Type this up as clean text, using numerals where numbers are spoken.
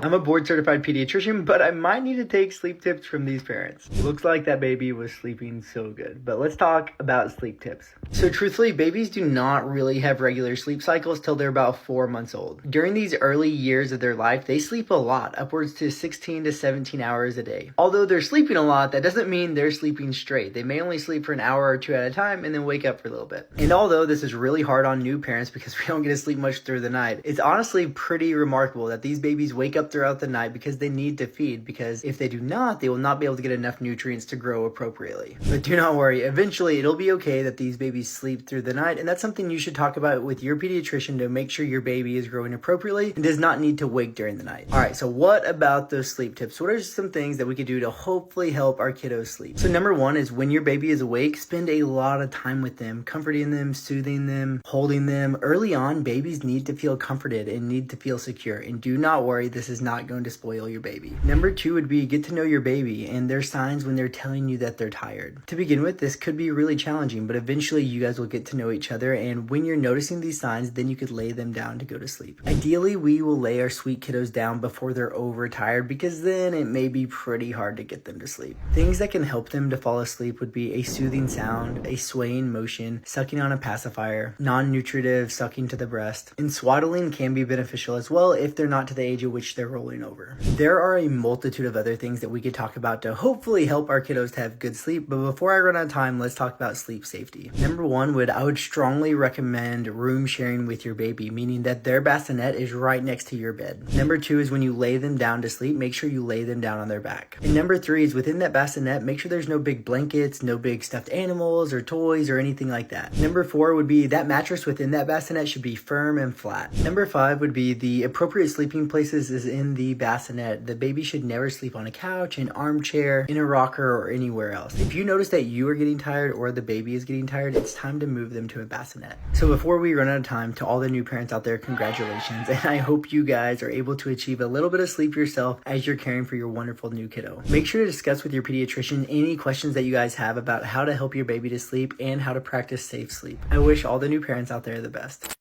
I'm a board certified pediatrician, but I might need to take sleep tips from these parents. Looks like that baby was sleeping so good. But let's talk about sleep tips. So truthfully, babies do not really have regular sleep cycles till they're about 4 months old. During these early years of their life, they sleep a lot, upwards to 16 to 17 hours a day. Although they're sleeping a lot, that doesn't mean they're sleeping straight. They may only sleep for an hour or two at a time and then wake up for a little bit. And although this is really hard on new parents because we don't get to sleep much through the night, it's honestly pretty remarkable that these babies wake up throughout the night because they need to feed, because if they do not, they will not be able to get enough nutrients to grow appropriately. But do not worry, eventually it'll be okay that these babies sleep through the night, and that's something you should talk about with your pediatrician to make sure your baby is growing appropriately and does not need to wake during the night. Alright, so what about those sleep tips? What are some things that we could do to hopefully help our kiddos sleep? So number one is when your baby is awake, spend a lot of time with them, comforting them, soothing them, holding them. Early on, babies need to feel comforted and need to feel secure, and do not worry, this is not going to spoil your baby. Number two would be get to know your baby and their signs when they're telling you that they're tired. To begin with, this could be really challenging, but eventually you guys will get to know each other, and when you're noticing these signs, then you could lay them down to go to sleep. Ideally, we will lay our sweet kiddos down before they're overtired, because then it may be pretty hard to get them to sleep. Things that can help them to fall asleep would be a soothing sound, a swaying motion, sucking on a pacifier, non-nutritive sucking to the breast, and swaddling can be beneficial as well if they're not to the age at which they're rolling over. There are a multitude of other things that we could talk about to hopefully help our kiddos to have good sleep, but before I run out of time, let's talk about sleep safety. Number one I would strongly recommend room sharing with your baby, meaning that their bassinet is right next to your bed. Number two is when you lay them down to sleep, make sure you lay them down on their back. And number three is within that bassinet, make sure there's no big blankets, no big stuffed animals or toys or anything like that. Number four would be that mattress within that bassinet should be firm and flat. Number five would be the appropriate sleeping places is in the bassinet. The baby should never sleep on a couch, an armchair, in a rocker, or anywhere else. If you notice that you are getting tired or the baby is getting tired, it's time to move them to a bassinet. So before we run out of time, to all the new parents out there, congratulations, and I hope you guys are able to achieve a little bit of sleep yourself as you're caring for your wonderful new kiddo. Make sure to discuss with your pediatrician any questions that you guys have about how to help your baby to sleep and how to practice safe sleep. I wish all the new parents out there the best.